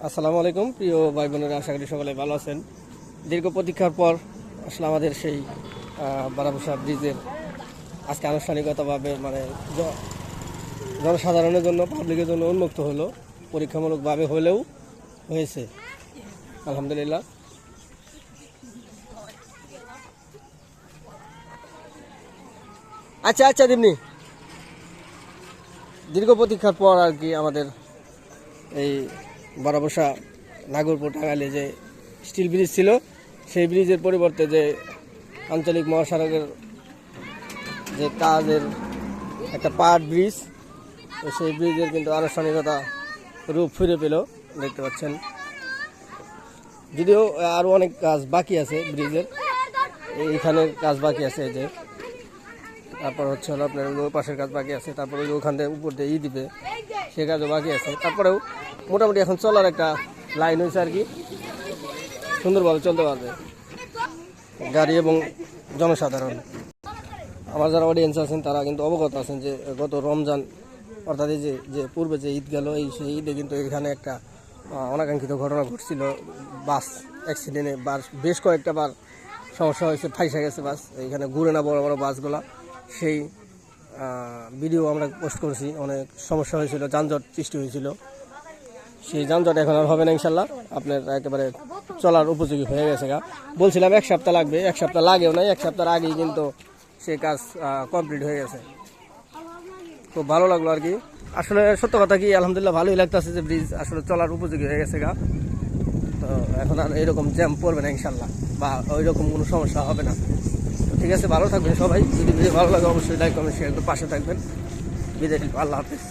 আসসালামু আলাইকুম প্রিয় ভাই বোনেরা, আশা করি সকলে ভালো আছেন। দীর্ঘ প্রতীক্ষার পর আসলে আমাদের সেই বারাবসা ব্রিজের আজকে আনুষ্ঠানিকতাভাবে জনসাধারণের জন্য, পাবলিকের জন্য উন্মুক্ত হলো। পরীক্ষামূলকভাবে হলেও হয়েছে, আলহামদুলিল্লাহ। আচ্ছা দিমনি, দীর্ঘ প্রতীক্ষার পর আর কি আমাদের এই বারাবসা নাগরপুর টাঙ্গাইলে যে স্টিল ব্রিজ ছিল, সেই ব্রিজের পরিবর্তে যে আঞ্চলিক মহাসড়কের যে কাজের একটা পার্ট ব্রিজ, তো সেই ব্রিজের কিন্তু আনুষ্ঠানিকতা রূপ ফিরে পেল, দেখতে পাচ্ছেন। যদিও আরও অনেক কাজ বাকি আছে ব্রিজের, এইখানের কাজ বাকি আছে, এই যে তারপর হচ্ছে হলো আপনার পাশের কাজ বাকি আছে, তারপরে ওখান থেকে উপর দিয়ে দিবে, সে কাজও বাকি আছে। তারপরেও মোটামুটি এখন চলার একটা লাইন হয়েছে আর কি, সুন্দরভাবে চলতে পারবে গাড়ি এবং জনসাধারণ। আমার যারা অডিয়েন্স আছেন তারা কিন্তু অবগত আছেন যে গত রমজান অর্থাৎ এই যে পূর্বে যে ঈদ গেল, সেই ঈদে কিন্তু এখানে একটা অনাকাঙ্ক্ষিত ঘটনা ঘটছিল। বাস অ্যাক্সিডেন্টে বেশ কয়েকটা বার সমস্যা হয়েছে, ফাইসা গেছে বাস, এইখানে ঘুরে না বড় বড় বাসগুলা। সেই ভিডিও আমরা পোস্ট করছি, অনেক সমস্যা হয়েছিল, যানজট সৃষ্টি হয়েছিল। সেই যানজট এখন আর হবে না ইনশাল্লাহ, আপনার একেবারে চলার উপযোগী হয়ে গেছে। বলছিলাম 1 সপ্তাহ লাগবে, 1 সপ্তাহ লাগেও নাই, 1 সপ্তাহের আগেই কিন্তু সেই কাজ কমপ্লিট হয়ে গেছে। খুব ভালো লাগলো আর কি। আসলে সত্য কথা কি, আলহামদুলিল্লাহ ভালোই লাগতেছে যে ব্রিজ আসলে চলার উপযোগী হয়ে গেছে তো এখন আর এরকম জ্যাম পড়বে না ইনশাল্লাহ, বা ওই রকম কোনো সমস্যা হবে না। ঠিক আছে, ভালো থাকবেন সবাই। যদি ভিডিও ভালো লাগে অবশ্যই লাইক কমেন্ট শেয়ার করে পাশে থাকবেন। বিদায়, আল্লাহ হাফিজ।